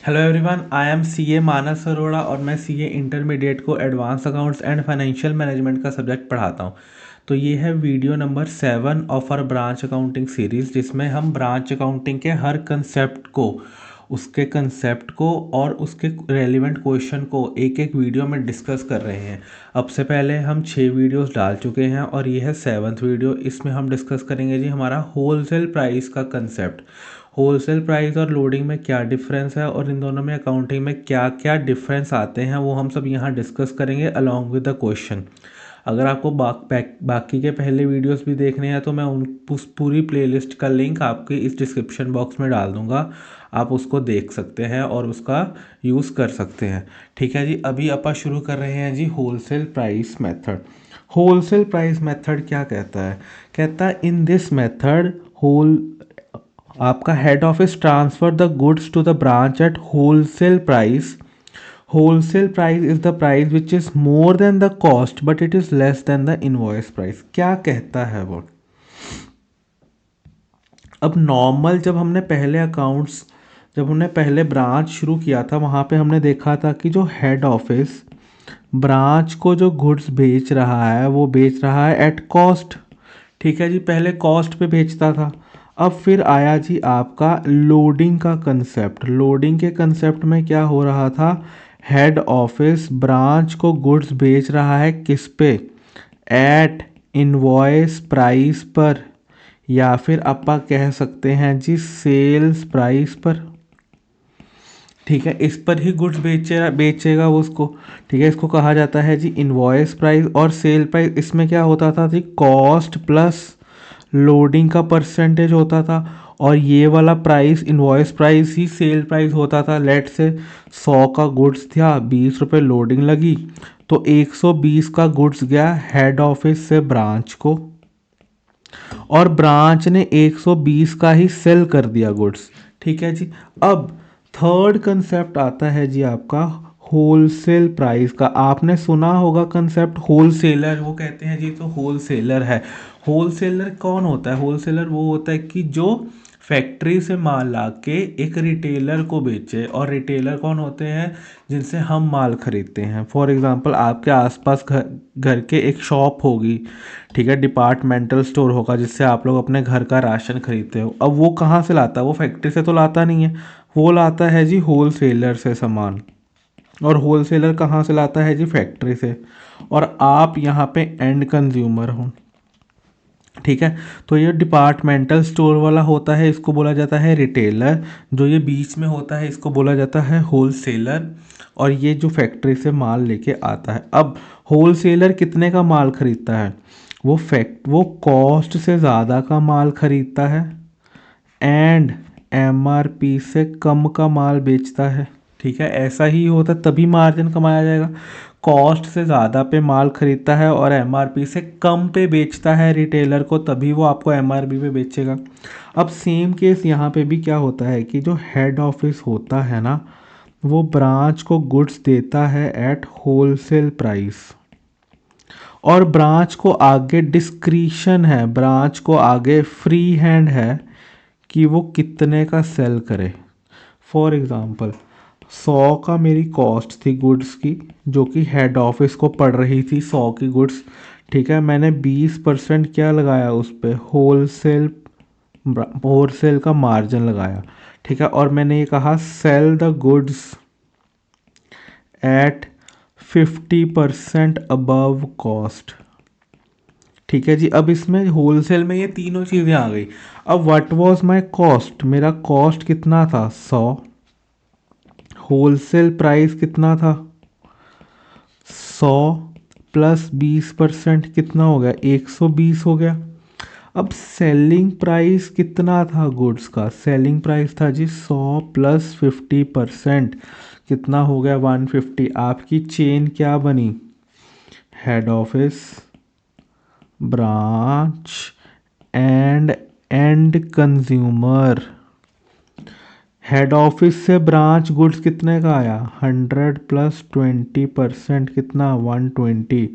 Hello everyone, I am CA Manas Arora और मैं CA intermediate को advance accounts and financial management का सब्जेक्ट पढ़ाता हूँ। तो ये है video number 7 of our branch accounting series, जिसमें हम ब्रांच अकाउंटिंग के हर कंसेप्ट को, उसके कंसेप्ट को और उसके रेलिवेंट क्वेश्चन को एक एक वीडियो में डिस्कस कर रहे हैं। अब से पहले हम 6 वीडियोस डाल चुके हैं और ये है 7th वीडियो। इसमें हम डिस्कस करेंगे जी हमारा होलसेल प्राइस का कंसेप्ट। होलसेल प्राइस और लोडिंग में क्या डिफरेंस है और इन दोनों में अकाउंटिंग में क्या क्या डिफरेंस आते हैं वो हम सब यहाँ डिस्कस करेंगे अलॉन्ग विद द क्वेश्चन। अगर आपको बाकी के पहले वीडियोस भी देखने हैं तो मैं उस पूरी प्लेलिस्ट का लिंक आपके इस डिस्क्रिप्शन बॉक्स में डाल दूँगा। आप उसको देख सकते हैं और उसका यूज़ कर सकते हैं। ठीक है जी, अभी अपन शुरू कर रहे हैं जी wholesale price method. Wholesale price method क्या कहता है? कहता है इन दिस मेथड होल आपका head office transfer the goods to the branch at wholesale price. Wholesale price is the price which is more than the cost but it is less than the invoice price. क्या कहता है वो? अब normal जब हमने पहले branch शुरू किया था वहाँ पे हमने देखा था कि जो हेड ऑफिस ब्रांच को जो गुड्स बेच रहा है वो बेच रहा है एट कॉस्ट। ठीक है जी, पहले कॉस्ट पे बेचता था। अब फिर आया जी आपका लोडिंग का कंसेप्ट। लोडिंग के कंसेप्ट में क्या हो रहा था? हेड ऑफिस ब्रांच को गुड्स बेच रहा है किस पे? एट इनवॉइस प्राइस पर, या फिर अपा कह सकते हैं जी सेल्स प्राइस पर। ठीक है, इस पर ही गुड्स बेचेगा वो उसको। ठीक है, इसको कहा जाता है जी इनवॉइस प्राइस। और सेल प्राइस इसमें क्या होता था जी? कॉस्ट प्लस लोडिंग का परसेंटेज होता था। और ये वाला प्राइस इनवॉइस प्राइस ही सेल प्राइस होता था। लेट से 100 का गुड्स था, 20 रुपये लोडिंग लगी, तो 120 का गुड्स गया हेड ऑफिस से ब्रांच को और ब्रांच ने 120 का ही सेल कर दिया गुड्स। ठीक है जी। अब थर्ड कंसेप्ट आता है जी आपका होलसेल प्राइस का। आपने सुना होगा कंसेप्ट होलसेलर, वो कहते हैं जी तो होलसेलर है। होलसेलर कौन होता है? होलसेलर वो होता है कि जो फैक्ट्री से माल ला के एक रिटेलर को बेचे। और रिटेलर कौन होते हैं? जिनसे हम माल खरीदते हैं। फॉर एग्जांपल आपके आसपास घर के एक शॉप होगी, ठीक है, डिपार्टमेंटल स्टोर होगा जिससे आप लोग अपने घर का राशन खरीदते हो। अब वो कहाँ से लाता है? वो फैक्ट्री से तो लाता नहीं है, वो लाता है जी होलसेलर से सामान। और होलसेलर कहाँ से लाता है जी? फैक्ट्री से। और आप यहाँ पे एंड कंज्यूमर हो। ठीक है, तो ये डिपार्टमेंटल स्टोर वाला होता है, इसको बोला जाता है रिटेलर। जो ये बीच में होता है इसको बोला जाता है होलसेलर। और ये जो फैक्ट्री से माल लेके आता है। अब होलसेलर कितने का माल खरीदता है? वो कॉस्ट से ज़्यादा का माल खरीदता है एंड एमआरपी से कम का माल बेचता है। ठीक है, ऐसा ही होता है तभी मार्जिन कमाया जाएगा। कॉस्ट से ज़्यादा पे माल खरीदता है और एमआरपी से कम पे बेचता है रिटेलर को, तभी वो आपको एमआरपी पे बेचेगा। अब सेम केस यहाँ पे भी क्या होता है कि जो हेड ऑफिस होता है ना, वो ब्रांच को गुड्स देता है एट होलसेल प्राइस। और ब्रांच को आगे डिस्क्रिशन है, ब्रांच को आगे फ्री हैंड है कि वो कितने का सेल करे। फॉर एग्ज़ाम्पल 100 का मेरी कॉस्ट थी गुड्स की, जो कि हेड ऑफिस को पड़ रही थी 100 की गुड्स। ठीक है, मैंने 20% क्या लगाया उस पर? होलसेल का मार्जिन लगाया। ठीक है, और मैंने ये कहा sell the goods at 50% above cost. ठीक है जी। अब इसमें होलसेल में ये तीनों चीज़ें आ गई। अब व्हाट वाज माय कॉस्ट? मेरा कॉस्ट कितना था? 100। होलसेल प्राइस कितना था? 100 प्लस 20% कितना हो गया? 120 हो गया। अब सेलिंग प्राइस कितना था गुड्स का? सेलिंग प्राइस था जी 100 प्लस 50%, कितना हो गया? 150। आपकी चेन क्या बनी? Head office, branch and and consumer. Head office से ब्रांच गुड्स कितने का आया? 100 प्लस 20% कितना? 120।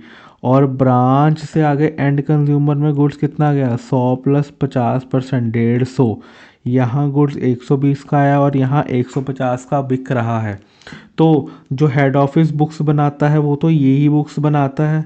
और ब्रांच से आगे एंड कंज्यूमर में गुड्स कितना गया? 100 प्लस 50%, 150। यहाँ गुड्स 120 का आया और यहाँ 150 का बिक रहा है। तो जो हेड ऑफिस बुक्स बनाता है वो तो यही बुक्स बनाता है।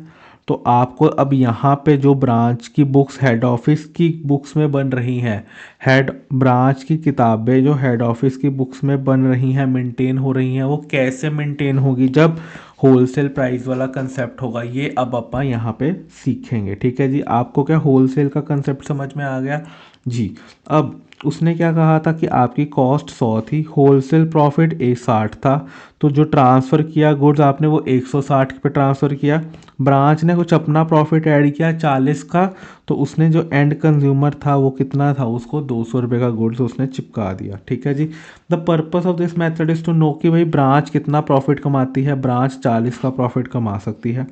तो आपको अब यहाँ पे जो ब्रांच की बुक्स हेड ऑफिस की बुक्स में बन रही हैं, हेड ब्रांच की किताबें जो हेड ऑफिस की बुक्स में बन रही हैं, मेंटेन हो रही हैं, वो कैसे मेंटेन होगी? जब होलसेल प्राइस वाला कंसेप्ट होगा। ये अब अपन यहाँ पे सीखेंगे। ठीक है जी, आपको क्या होलसेल का कंसेप्ट समझ में आ गया जी? अब उसने क्या कहा था कि आपकी कॉस्ट 100 थी, होलसेल प्रॉफिट 60 था, तो जो ट्रांसफ़र किया गुड्स आपने वो 160 पे ट्रांसफ़र किया। ब्रांच ने कुछ अपना प्रॉफिट ऐड किया 40 का, तो उसने जो एंड कंज्यूमर था वो कितना था, उसको 200 रुपये का गुड्स उसने चिपका दिया। ठीक है जी। The purpose of this method is to know कि भाई ब्रांच कितना प्रॉफिट कमाती है। ब्रांच 40 का प्रॉफिट कमा सकती है।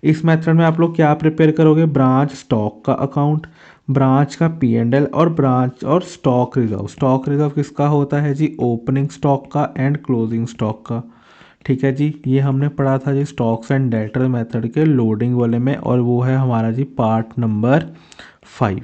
इस मेथड में आप लोग क्या प्रिपेयर करोगे? ब्रांच स्टॉक का अकाउंट, ब्रांच का P&L और ब्रांच और स्टॉक रिजर्व। स्टॉक रिजर्व किसका होता है जी? ओपनिंग स्टॉक का एंड क्लोजिंग स्टॉक का। ठीक है जी, ये हमने पढ़ा था जी स्टॉक्स एंड डेटर मेथड के लोडिंग वाले में, और वो है हमारा जी पार्ट नंबर 5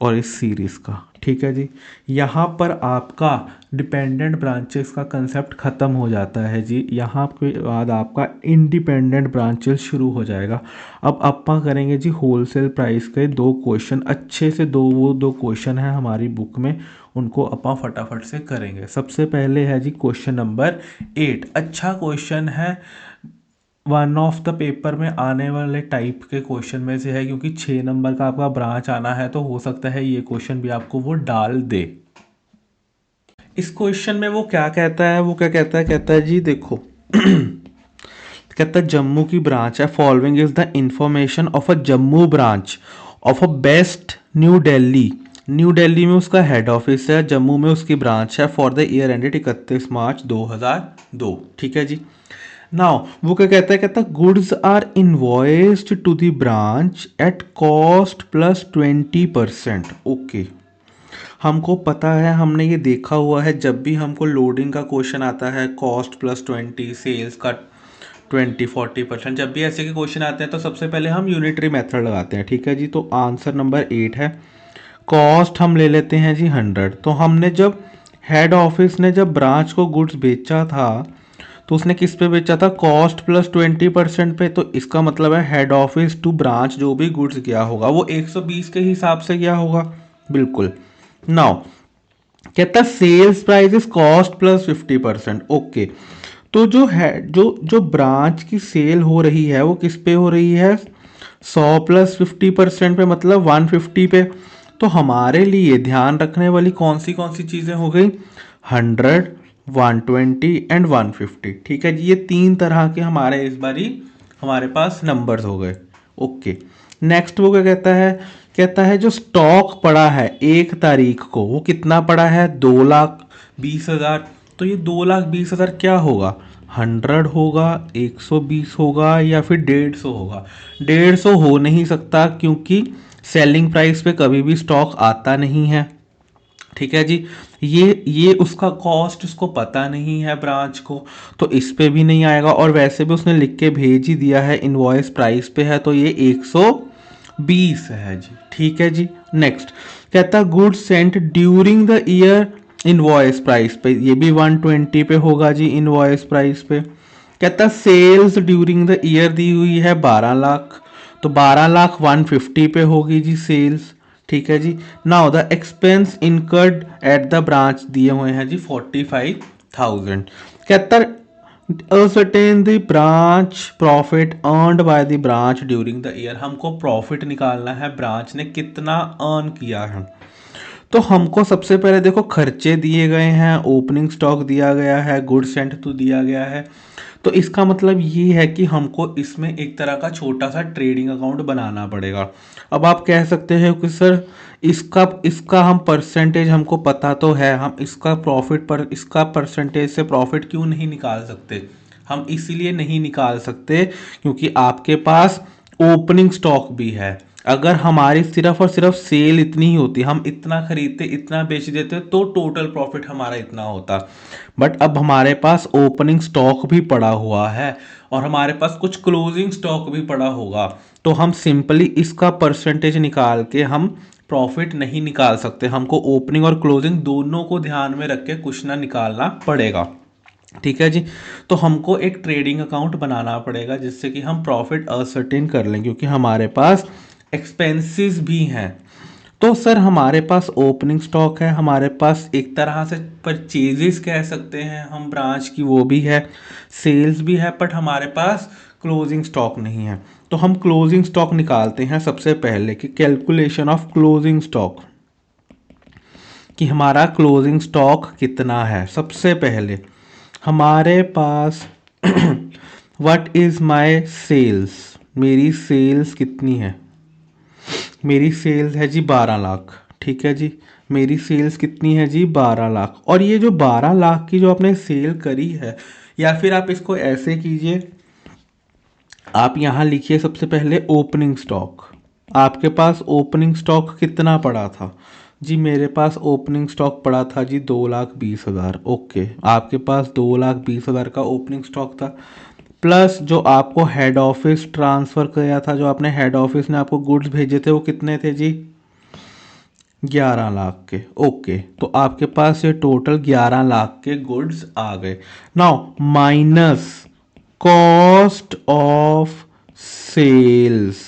और इस सीरीज़ का। ठीक है जी, यहाँ पर आपका डिपेंडेंट ब्रांचेस का कंसेप्ट ख़त्म हो जाता है जी। यहाँ के बाद आपका इंडिपेंडेंट ब्रांचेस शुरू हो जाएगा। अब अपन करेंगे जी होलसेल प्राइस के 2 क्वेश्चन, अच्छे से वो 2 क्वेश्चन हैं हमारी बुक में, उनको अपन फटाफट से करेंगे। सबसे पहले है जी क्वेश्चन नंबर 8। अच्छा क्वेश्चन है, वन ऑफ द पेपर में आने वाले टाइप के क्वेश्चन में से है, क्योंकि 6 नंबर का आपका ब्रांच आना है, तो हो सकता है ये क्वेश्चन भी आपको वो डाल दे। इस क्वेश्चन में वो क्या कहता है? वो क्या कहता है जी, देखो कहता है जम्मू की ब्रांच है, following is the information of a Jammu branch of a best new Delhi. New Delhi में उसका हेड ऑफिस है, जम्मू में उसकी ब्रांच है, for the year ended 31 March 2002। ठीक है जी। नाउ वो क्या कहता है goods are invoiced to the branch at cost plus 20%। Okay, हमको पता है, हमने ये देखा हुआ है, जब भी हमको लोडिंग का क्वेश्चन आता है कॉस्ट प्लस 20, सेल्स का 20-40%, जब भी ऐसे के क्वेश्चन आते हैं तो सबसे पहले हम यूनिटरी मेथड लगाते हैं। ठीक है जी, तो आंसर नंबर 8 है। कॉस्ट हम ले लेते हैं जी 100। तो हमने जब हेड ऑफिस ने जब ब्रांच को गुड्स बेचा था, तो उसने किस पे बेचा था? कॉस्ट प्लस 20% पे। तो इसका मतलब है हेड ऑफिस टू ब्रांच जो भी गुड्स गया होगा वो 120 के हिसाब से गया होगा। बिल्कुल। नाउ कहता sales price is cost plus 50%। Okay, तो जो है जो ब्रांच की सेल हो रही है वो किस पे हो रही है? 100 प्लस 50% पे, मतलब 150 पे। तो हमारे लिए ध्यान रखने वाली कौन सी चीज़ें हो गई? 100, 120 एंड 150। ठीक है जी, ये 3 तरह के हमारे इस बारी हमारे पास नंबर्स हो गए। ओके, नेक्स्ट वो क्या कहता है जो स्टॉक पड़ा है 1 तारीख को वो कितना पड़ा है? 2,20,000। तो ये 2,20,000 क्या होगा? 100 होगा, 120 होगा या फिर 150 होगा? 150 हो नहीं सकता, क्योंकि सेलिंग प्राइस पे कभी भी स्टॉक आता नहीं है। ठीक है जी, ये उसका कॉस्ट उसको पता नहीं है ब्रांच को, तो इस पे भी नहीं आएगा। और वैसे भी उसने लिख के भेज ही दिया है, इनवॉइस प्राइस पे है, तो ये 120 है जी। ठीक है जी। नेक्स्ट कहता goods Saint during the year, invoice price पे, ये भी 120 पे होगा जी इनवॉइस प्राइस पे। कहता सेल्स ड्यूरिंग द ईयर दी हुई है 12 लाख, तो 12 लाख 150 पे होगी जी सेल्स। ठीक है जी। Now the expense incurred at the branch दिए हुए हैं जी 45,000। कहता ascertain the branch profit earned by the branch during the year। हमको प्रॉफिट निकालना है ब्रांच ने कितना अर्न किया है। तो हमको सबसे पहले देखो खर्चे दिए गए हैं, ओपनिंग स्टॉक दिया गया है, गुड्स सेंट टू दिया गया है। तो इसका मतलब ये है कि हमको इसमें एक तरह का छोटा सा ट्रेडिंग अकाउंट बनाना पड़ेगा। अब आप कह सकते हैं कि सर इसका हम परसेंटेज हमको पता तो है, हम इसका प्रॉफिट पर इसका परसेंटेज से प्रॉफिट क्यों नहीं निकाल सकते? हम इसीलिए नहीं निकाल सकते क्योंकि आपके पास ओपनिंग स्टॉक भी है। अगर हमारी सिर्फ और सिर्फ सेल इतनी ही होती, हम इतना खरीदते इतना बेच देते, तो टोटल प्रॉफिट हमारा इतना होता। बट अब हमारे पास ओपनिंग स्टॉक भी पड़ा हुआ है और हमारे पास कुछ क्लोजिंग स्टॉक भी पड़ा होगा, तो हम सिंपली इसका परसेंटेज निकाल के हम प्रॉफिट नहीं निकाल सकते, हमको ओपनिंग और क्लोजिंग दोनों को ध्यान में रख के कुछ ना निकालना पड़ेगा। ठीक है जी। तो हमको एक ट्रेडिंग अकाउंट बनाना पड़ेगा जिससे कि हम प्रॉफिट असर्टेन कर लें, क्योंकि हमारे पास एक्सपेंसेस भी हैं। तो सर हमारे पास ओपनिंग स्टॉक है, हमारे पास एक तरह से परचेजेस कह सकते हैं हम ब्रांच की, वो भी है, सेल्स भी है, बट हमारे पास क्लोजिंग स्टॉक नहीं है। तो हम क्लोजिंग स्टॉक निकालते हैं सबसे पहले कि कैलकुलेशन ऑफ क्लोजिंग स्टॉक, कि हमारा क्लोजिंग स्टॉक कितना है। सबसे पहले हमारे पास व्हाट इज़ माय सेल्स, मेरी सेल्स कितनी है, मेरी सेल्स है जी 12 लाख। ठीक है जी, मेरी सेल्स कितनी है जी 12 लाख। और ये जो 12 लाख की जो आपने सेल करी है, या फिर आप इसको ऐसे कीजिए, आप यहाँ लिखिए सबसे पहले ओपनिंग स्टॉक। आपके पास ओपनिंग स्टॉक कितना पड़ा था जी, मेरे पास ओपनिंग स्टॉक पड़ा था जी 2,20,000। ओके, आपके पास 2,20,000 का ओपनिंग स्टॉक था, प्लस जो आपको हेड ऑफिस ट्रांसफ़र किया था, जो आपने हेड ऑफिस ने आपको गुड्स भेजे थे, वो कितने थे जी 11 लाख के। ओके, तो आपके पास ये टोटल 11 लाख के गुड्स आ गए। Now minus cost of sales.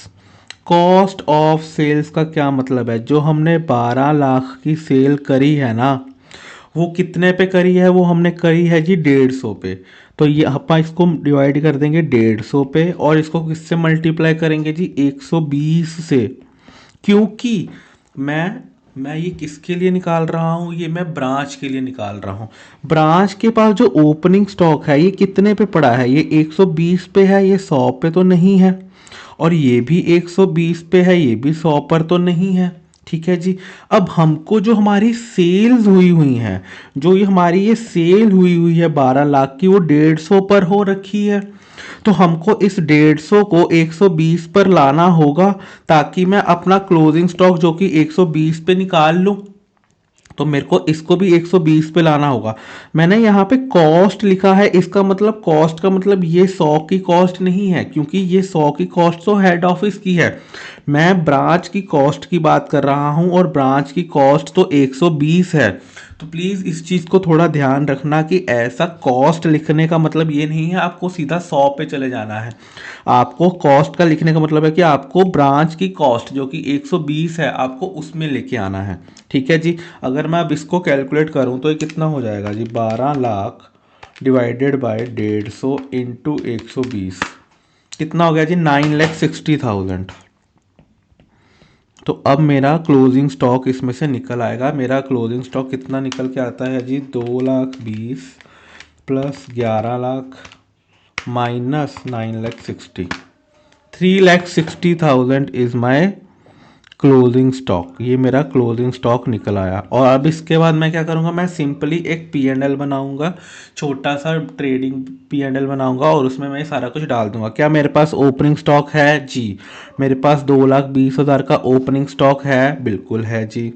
Cost of sales का क्या मतलब है, जो हमने 12 लाख की सेल करी है ना, वो कितने पे करी है, वो हमने करी है जी 150 पे। तो ये अपन इसको डिवाइड कर देंगे 150 पे, और इसको किससे मल्टीप्लाई करेंगे जी 120 से। क्योंकि मैं ये किसके लिए निकाल रहा हूँ, ये मैं ब्रांच के लिए निकाल रहा हूँ। ब्रांच के पास जो ओपनिंग स्टॉक है ये कितने पे पड़ा है, ये 120 पे है, ये 100 पे तो नहीं है। और ये भी 120 पे है, ये भी 100 पर तो नहीं है। ठीक है जी। अब हमको जो हमारी सेल्स हुई हुई हैं, जो ये हमारी ये सेल हुई हुई है 12 लाख की, वो 150 पर हो रखी है। तो हमको इस 150 को 120 पर लाना होगा, ताकि मैं अपना क्लोजिंग स्टॉक जो कि 120 पे निकाल लूं। तो मेरे को इसको भी 120 पे लाना होगा। मैंने यहाँ पे कॉस्ट लिखा है, इसका मतलब कॉस्ट का मतलब ये 100 की कॉस्ट नहीं है, क्योंकि ये 100 की कॉस्ट तो हेड ऑफिस की है। मैं ब्रांच की कॉस्ट की बात कर रहा हूँ, और ब्रांच की कॉस्ट तो 120 है। तो प्लीज़ इस चीज़ को थोड़ा ध्यान रखना कि ऐसा कॉस्ट लिखने का मतलब ये नहीं है आपको सीधा 100 पे चले जाना है। आपको कॉस्ट का लिखने का मतलब है कि आपको ब्रांच की कॉस्ट जो कि 120 है, आपको उसमें लेके आना है। ठीक है जी। अगर मैं अब इसको कैलकुलेट करूं तो ये कितना हो जाएगा जी, 12 लाख डिवाइडेड बाय 150 इंटू 120, कितना हो गया जी 9,60,000। तो अब मेरा क्लोजिंग स्टॉक इसमें से निकल आएगा। मेरा क्लोजिंग स्टॉक कितना निकल के आता है जी, 2,20,000 plus 11 lakh minus 9,60,000, 3,60,000 is my closing stock. ये मेरा क्लोजिंग स्टॉक निकल आया। और अब इसके बाद मैं क्या करूँगा, मैं सिंपली एक P&L बनाऊँगा, छोटा सा ट्रेडिंग P&L बनाऊँगा, और उसमें मैं सारा कुछ डाल दूँगा। क्या मेरे पास ओपनिंग स्टॉक है जी, मेरे पास 2,20,000 का ओपनिंग स्टॉक है, बिल्कुल है जी।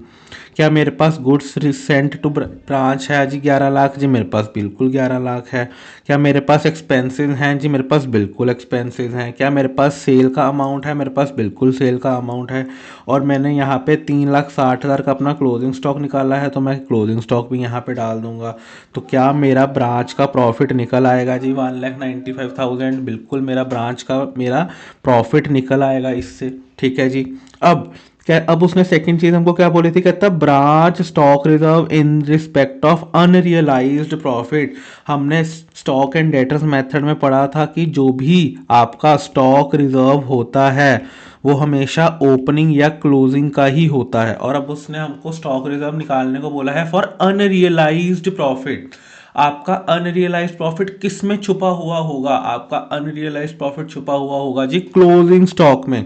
क्या मेरे पास गुड्स रिसेंट टू ब्रांच है जी 11 लाख, जी मेरे पास बिल्कुल 11 लाख है। क्या मेरे पास एक्सपेंसेस हैं जी, मेरे पास बिल्कुल एक्सपेंसेस हैं। क्या मेरे पास सेल का अमाउंट है, मेरे पास बिल्कुल सेल का अमाउंट है। और मैंने यहाँ पे 3,60,000 का अपना क्लोजिंग स्टॉक निकाला है, तो मैं क्लोजिंग स्टॉक भी यहाँ पे डाल दूंगा। तो क्या मेरा ब्रांच का प्रॉफिट निकल आएगा जी 1,95,000, बिल्कुल मेरा ब्रांच का मेरा प्रॉफिट निकल आएगा इससे। ठीक है जी। अब क्या, अब उसने सेकंड चीज हमको क्या बोली थी, कहता branch stock reserve in respect of unrealised profit. हमने स्टॉक एंड डेटर्स मेथड में पढ़ा था कि जो भी आपका स्टॉक रिजर्व होता है वो हमेशा ओपनिंग या क्लोजिंग का ही होता है। और अब उसने हमको स्टॉक रिजर्व निकालने को बोला है फॉर अनरियलाइज्ड प्रॉफिट। आपका अनरियलाइज्ड प्रॉफिट किस में छुपा हुआ होगा, आपका अनरियलाइज्ड प्रॉफिट छुपा हुआ होगा जी क्लोजिंग स्टॉक में,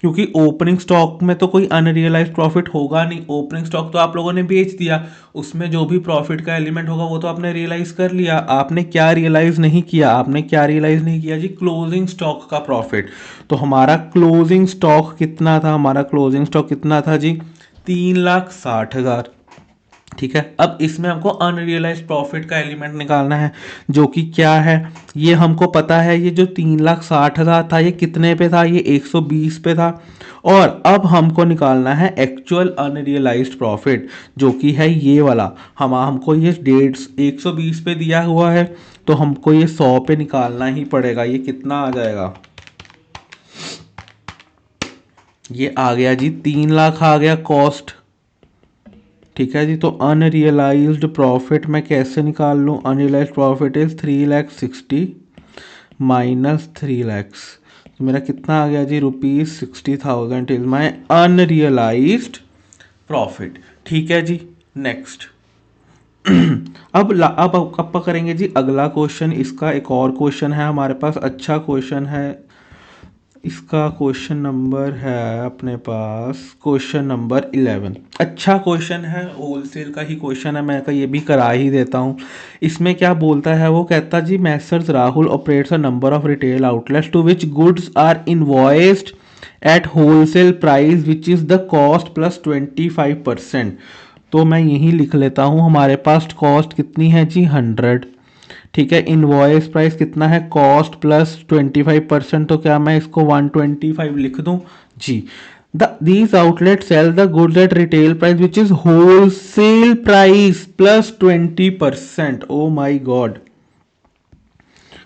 क्योंकि ओपनिंग स्टॉक में तो कोई अनरियलाइज्ड प्रॉफिट होगा नहीं। ओपनिंग स्टॉक तो आप लोगों ने बेच दिया, उसमें जो भी प्रॉफिट का एलिमेंट होगा वो तो आपने रियलाइज कर लिया। आपने क्या रियलाइज नहीं किया, आपने क्या रियलाइज नहीं किया जी, क्लोजिंग स्टॉक का प्रॉफिट। तो हमारा क्लोजिंग स्टॉक कितना था, हमारा क्लोजिंग स्टॉक कितना था जी 3,60,000। ठीक है। अब इसमें हमको अनरियलाइज्ड प्रॉफिट का एलिमेंट निकालना है, जो कि क्या है, ये हमको पता है, ये जो 3,60,000 था ये कितने पे था, ये 120 पे था। और अब हमको निकालना है एक्चुअल अनरियलाइज्ड प्रॉफिट, जो कि है ये वाला। हमको ये 120 पे दिया हुआ है, तो हमको ये 100 पे निकालना ही पड़ेगा। ये कितना आ जाएगा, ये आ गया जी 3,00,000 आ गया कॉस्ट। ठीक है जी। तो अनरियलाइज्ड प्रॉफिट मैं कैसे निकाल लूँ, अनरियलाइज्ड प्रॉफिट इज 3,60,000 माइनस 3,00,000, तो मेरा कितना आ गया जी, ₹60,000 इज माई अनरियलाइज्ड प्रॉफिट। ठीक है जी। नेक्स्ट अब करेंगे जी अगला क्वेश्चन। इसका एक और क्वेश्चन है हमारे पास, अच्छा क्वेश्चन है। इसका क्वेश्चन नंबर है अपने पास, क्वेश्चन नंबर 11। अच्छा क्वेश्चन है, होलसेल का ही क्वेश्चन है, मैं ये भी करा ही देता हूँ। इसमें क्या बोलता है, वो कहता जी messrs Rahul operates a number of retail outlets to which goods are invoiced at wholesale price which is the cost plus 25%। तो मैं यही लिख लेता हूँ, हमारे पास कॉस्ट कितनी है जी, 100। ठीक है। इनवॉइस प्राइस कितना है, कॉस्ट प्लस 25%, तो क्या मैं इसको 125 लिख दूं जी। These outlet sell the goods at retail price which is wholesale price plus 20%। Oh my god.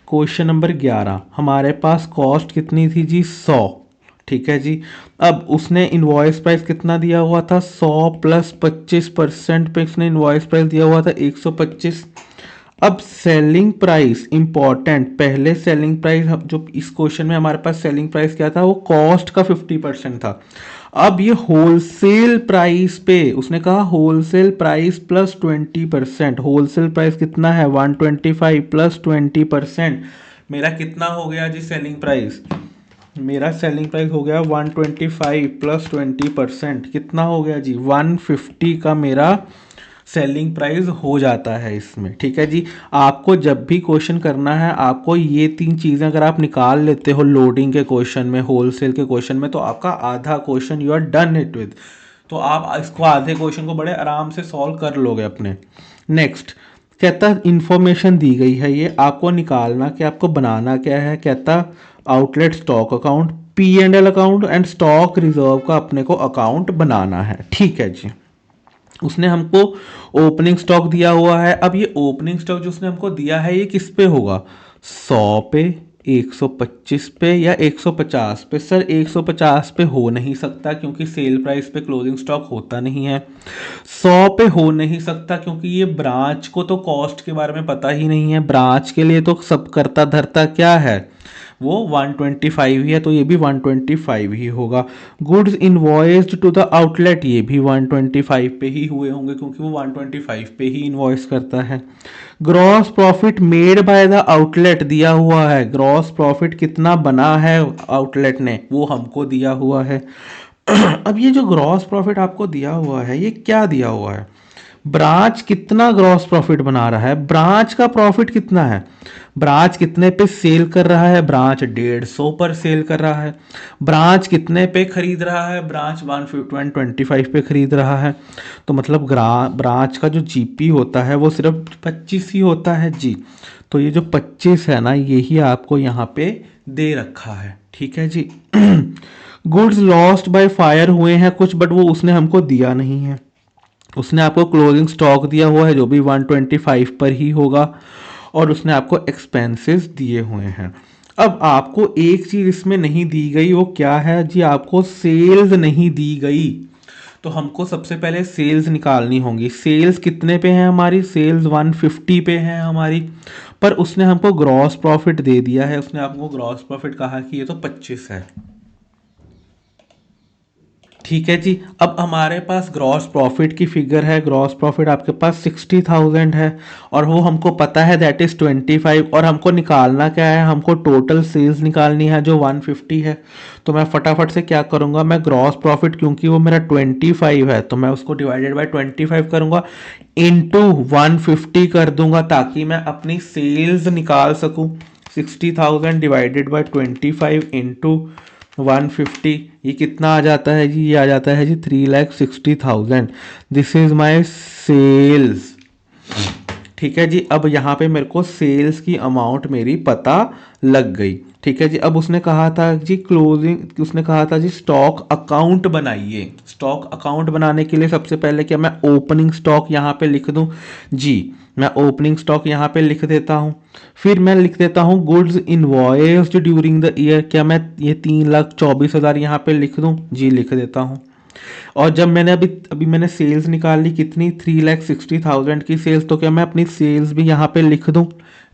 Question number 11, हमारे पास कॉस्ट कितनी थी जी, 100। ठीक है जी। अब उसने इनवॉइस प्राइस कितना दिया हुआ था, 100 प्लस 25% पे उसने इनवॉइस प्राइस दिया हुआ था 125। अब सेलिंग प्राइस इंपॉर्टेंट, पहले सेलिंग प्राइस जो इस क्वेश्चन में हमारे पास सेलिंग प्राइस क्या था, वो कॉस्ट का 50% था। अब ये होलसेल प्राइस पे उसने कहा wholesale price plus 20%। Wholesale price कितना है, 125 प्लस 20%, मेरा कितना हो गया जी सेलिंग प्राइस, मेरा सेलिंग प्राइस हो गया 125 प्लस 20%, कितना हो गया जी, 150 का मेरा सेलिंग प्राइस हो जाता है इसमें। ठीक है जी। आपको जब भी क्वेश्चन करना है, आपको ये 3 चीज़ें अगर आप निकाल लेते हो लोडिंग के क्वेश्चन में, होलसेल के क्वेश्चन में, तो आपका आधा question you are done it with. तो आप इसको आधे क्वेश्चन को बड़े आराम से सॉल्व कर लोगे अपने। नेक्स्ट कहता इंफॉर्मेशन दी गई है, ये आपको निकालना कि आपको बनाना क्या है। कहता outlet stock account, P&L account and stock reserve का अपने को अकाउंट बनाना है। ठीक है जी। उसने हमको ओपनिंग स्टॉक दिया हुआ है। अब ये ओपनिंग स्टॉक जो उसने हमको दिया है ये किस पे होगा, 100 पे, 125 पे या 150 पे। सर 150 पे हो नहीं सकता क्योंकि सेल प्राइस पे क्लोजिंग स्टॉक होता नहीं है। 100 पे हो नहीं सकता क्योंकि ये ब्रांच को तो कॉस्ट के बारे में पता ही नहीं है, ब्रांच के लिए तो सब करता धरता क्या है, वो 125 ही है, तो ये भी 125 ही होगा। Goods invoiced to the outlet, ये भी 125 पे ही हुए होंगे क्योंकि वो 125 पे ही इनवॉइस करता है। Gross profit made by the outlet दिया हुआ है, ग्रॉस प्रॉफिट कितना बना है आउटलेट ने वो हमको दिया हुआ है। अब ये जो ग्रॉस प्रॉफिट आपको दिया हुआ है ये क्या दिया हुआ है, ब्रांच कितना ग्रॉस प्रॉफिट बना रहा है, ब्रांच का प्रॉफिट कितना है, ब्रांच कितने पे सेल कर रहा है, ब्रांच 150 पर सेल कर रहा है, ब्रांच कितने पे खरीद रहा है, ब्रांच 125 पे खरीद रहा है। तो मतलब ब्रांच का जो जीपी होता है वो सिर्फ 25 ही होता है जी। तो ये जो 25 है ना, यही आपको यहाँ पे दे रखा है। ठीक है जी। गुड्स लॉस्ट बाय फायर हुए हैं कुछ, बट वो उसने हमको दिया नहीं है। उसने आपको क्लोजिंग स्टॉक दिया हुआ है जो भी 125 पर ही होगा, और उसने आपको एक्सपेंसेस दिए हुए हैं। अब आपको एक चीज इसमें नहीं दी गई, वो क्या है जी, आपको सेल्स नहीं दी गई। तो हमको सबसे पहले सेल्स निकालनी होंगी। सेल्स कितने पे है हमारी, सेल्स 150 पे है हमारी, पर उसने हमको ग्रॉस प्रॉफिट दे दिया है, उसने आपको ग्रॉस प्रॉफिट कहा कि ये तो 25 है। ठीक है जी। अब हमारे पास ग्रॉस प्रॉफिट की फिगर है, ग्रॉस प्रॉफिट आपके पास 60,000 है, और वो हमको पता है दैट इज 25, और हमको निकालना क्या है, हमको टोटल सेल्स निकालनी है जो 150 है। तो मैं फटाफट से क्या करूँगा, मैं ग्रॉस प्रॉफिट क्योंकि वो मेरा 25 है तो मैं उसको डिवाइडेड बाय 25 करूँगा, इंटू 150 कर दूंगा ताकि मैं अपनी सेल्स निकाल सकूँ। 60,000 डिवाइडेड बाय 25 इंटू 150, ये कितना आ जाता है जी, ये आ जाता है जी 3,60,000। This is my sales. ठीक है जी, अब यहाँ पे मेरे को सेल्स की अमाउंट मेरी पता लग गई। ठीक है जी, अब उसने कहा था जी क्लोजिंग, उसने कहा था जी स्टॉक अकाउंट बनाइए। स्टॉक अकाउंट बनाने के लिए सबसे पहले क्या मैं ओपनिंग स्टॉक यहाँ पे लिख दूँ? जी, मैं ओपनिंग स्टॉक यहाँ पे लिख देता हूँ। फिर मैं लिख देता हूँ goods invoiced during the year. क्या मैं ये 3,24,000 यहाँ पे लिख दूँ? जी, लिख देता हूँ। और जब मैंने अभी अभी मैंने सेल्स निकाल ली कितनी, 3,60,000 की सेल्स, तो क्या मैं अपनी सेल्स भी यहाँ पे लिख दूँ?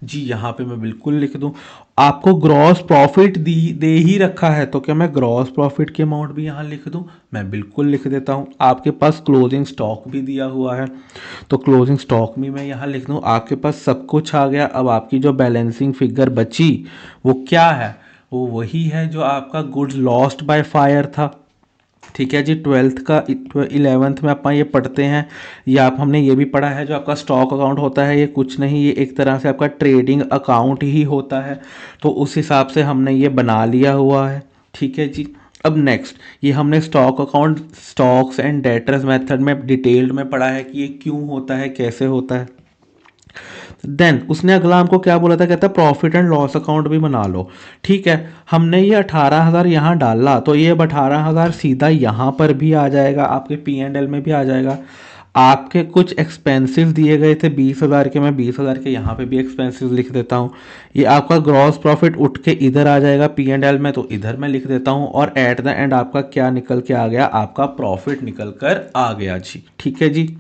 जी, यहाँ पे मैं बिल्कुल लिख दूँ। आपको ग्रॉस प्रॉफिट दी दे ही रखा है, तो क्या मैं ग्रॉस प्रॉफिट की अमाउंट भी यहाँ लिख दूँ? मैं बिल्कुल लिख देता हूँ। आपके पास क्लोजिंग स्टॉक भी दिया हुआ है, तो क्लोजिंग स्टॉक भी मैं यहाँ लिख दूँ। आपके पास सब कुछ आ गया। अब आपकी जो बैलेंसिंग फिगर बची वो क्या है? वो वही है जो आपका गुड्स लॉस्ट बाय फायर था। ठीक है जी, 12th का 11th में अपन ये पढ़ते हैं, या आप हमने ये भी पढ़ा है जो आपका स्टॉक अकाउंट होता है ये कुछ नहीं, ये एक तरह से आपका ट्रेडिंग अकाउंट ही होता है। तो उस हिसाब से हमने ये बना लिया हुआ है। ठीक है जी, अब नेक्स्ट ये हमने stock account stocks and debtors method में डिटेल्ड में पढ़ा है कि ये क्यों होता है, कैसे होता है। देन उसने अगला हमको क्या बोला था, कहता है प्रॉफिट एंड लॉस अकाउंट भी बना लो। ठीक है, हमने ये 18,000 यहाँ डाला, तो ये अब 18,000 सीधा यहाँ पर भी आ जाएगा, आपके P&L में भी आ जाएगा। आपके कुछ एक्सपेंसेस दिए गए थे 20,000 के, मैं 20,000 के यहाँ पे भी एक्सपेंसेस लिख देता हूँ। ये आपका ग्रॉस प्रॉफिट उठ के इधर आ जाएगा P&L में, तो इधर मैं लिख देता हूँ। और एट द एंड आपका क्या निकल के आ गया? आपका प्रॉफिट निकल कर आ गया जी। ठीक है जी,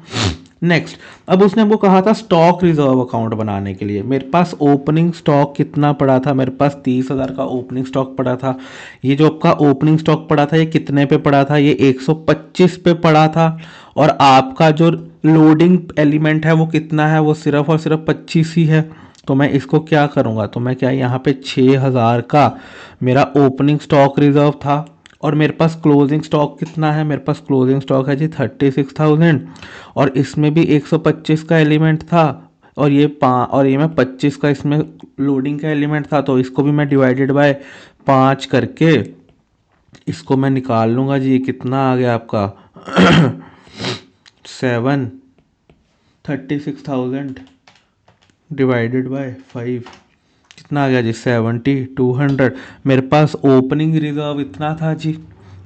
नेक्स्ट अब उसने हमको कहा था स्टॉक रिजर्व अकाउंट बनाने के लिए। मेरे पास ओपनिंग स्टॉक कितना पड़ा था? मेरे पास 30,000 का ओपनिंग स्टॉक पड़ा था। ये जो आपका ओपनिंग स्टॉक पड़ा था ये कितने पे पड़ा था? ये 125 पे पड़ा था। और आपका जो लोडिंग एलिमेंट है वो कितना है? वो सिर्फ और सिर्फ 25 ही है। तो मैं इसको क्या करूँगा, तो मैं क्या यहाँ पे 6,000 का मेरा ओपनिंग स्टॉक रिजर्व था। और मेरे पास क्लोजिंग स्टॉक कितना है? मेरे पास क्लोजिंग स्टॉक है जी 36,000। और इसमें भी 125 का एलिमेंट था, और ये मैं 25 का इसमें लोडिंग का एलिमेंट था। तो इसको भी मैं डिवाइडेड बाय 5 करके इसको मैं निकाल लूँगा जी। ये कितना आ गया आपका 36,000 डिवाइडेड बाय 5 कितना आ गया जी? 70,200। मेरे पास ओपनिंग रिजर्व इतना था जी।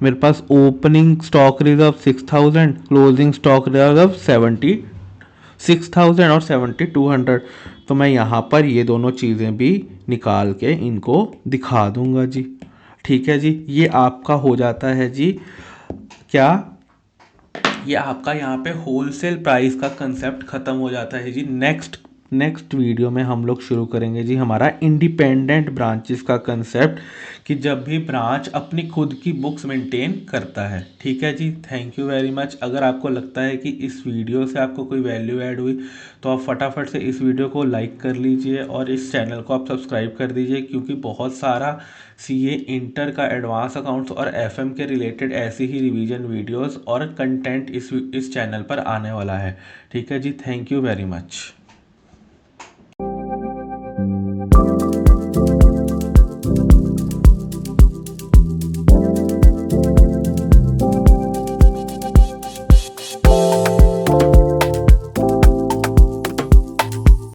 मेरे पास opening stock reserve 6,000, closing stock reserve 76,000 और 7,200। तो मैं यहाँ पर ये दोनों चीज़ें भी निकाल के इनको दिखा दूंगा जी। ठीक है जी, ये आपका हो जाता है जी क्या, ये आपका यहाँ पे होलसेल प्राइस का कंसेप्ट ख़त्म हो जाता है जी। नेक्स्ट वीडियो में हम लोग शुरू करेंगे जी हमारा इंडिपेंडेंट ब्रांचेस का कंसेप्ट, कि जब भी ब्रांच अपनी खुद की बुक्स मेंटेन करता है। ठीक है जी, थैंक यू वेरी मच। अगर आपको लगता है कि इस वीडियो से आपको कोई वैल्यू ऐड हुई तो आप फटाफट से इस वीडियो को लाइक कर लीजिए और इस चैनल को आप सब्सक्राइब कर दीजिए, क्योंकि बहुत सारा सीए इंटर का एडवांस अकाउंट्स और एफएम के रिलेटेड ऐसी ही रिवीजन वीडियोस और कंटेंट इस चैनल पर आने वाला है। ठीक है जी, थैंक यू वेरी मच।